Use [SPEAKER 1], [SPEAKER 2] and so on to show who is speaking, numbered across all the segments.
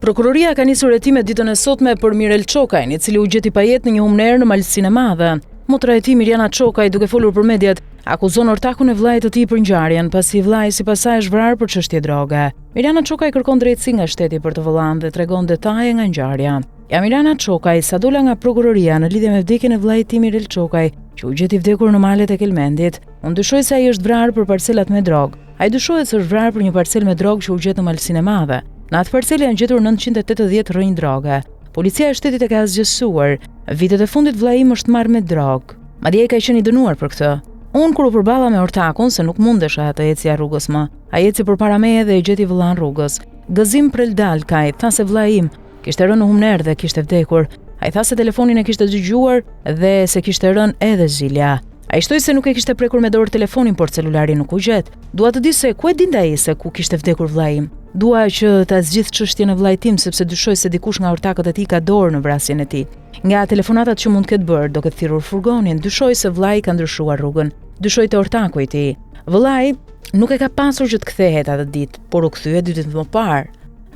[SPEAKER 1] Prokuroria ka nisur hetimet ditën e sotme për Mirel Çokajin, i cili u gjeti pa jetë në një humner në Malsinë e Madhe. Motra e tij Mirjana Çokaj, duke folur për mediat, akuzon ortakun e vllait të tij për ngjarjen, pasi vllai sipas saj është vrarë për çështje droge. Mirjana Çokaj kërkon drejtësi nga shteti për të vëllain dhe tregon detaje nga ngjarja. Ja Mirjana Çokaj sa dola nga prokuroria në lidhje me vdekjen e vllait të tij Mirel Çokaj, që u gjeti vdekur në malet e Kelmendit. Unë dyshoj se ai është vrarë për parcelat me drogë. Ai dyshohet se është vrarë për një parcel me drogë që u gjet në Malsinë e Madhe. Në atë parcelë janë gjetur 980 rrënjë droge. Policia e shtetit e ka zgjesuar. Vitet e fundit vllai im është marrë me drogë. Madje ai ka qenë i dënuar për këtë. Unë kur u përballa me ortakun se nuk mundesha të ecja rrugës më. Ai eci përpara meje dhe e gjeti vëllain rrugës. Gëzim Preldal Kaj tha se vllai im kishte rënë në humner dhe kishte vdekur. Ai tha se telefonin e kishte dëgjuar dhe se kishte rënë edhe zilja. Ai shtoi se nuk e kishte prekur me dorë telefonin, por celulari nuk u gjet. Dua të di se ku e dinte ai se ku kishte vdekur vllai im. Dua që ta zgjidh çështjen e vllait tim sepse dyshoj se dikush nga ortakët e tij ka dorë në vrasjen e tij. Nga telefonatat që mund të ketë bërë, duke thirrur furgonin, dyshoj se vllai ka ndryshuar rrugën. Dyshoj te ortaku i tij. Vllai nuk e ka pasur që të kthehet atë ditë, por u kthye 2 ditë më parë.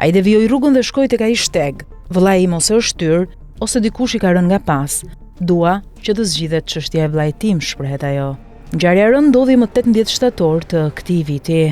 [SPEAKER 1] Ai devijoi rrugën dhe shkoi tek ai shteg. Vllai im ose është shtyr, ose dikush i ka rënë nga pas. Dua që të zgjidhet çështja e vllait tim, shprehet ajo. Ngjarja e rëndë ndodhi më 18 shtator të këtij viti.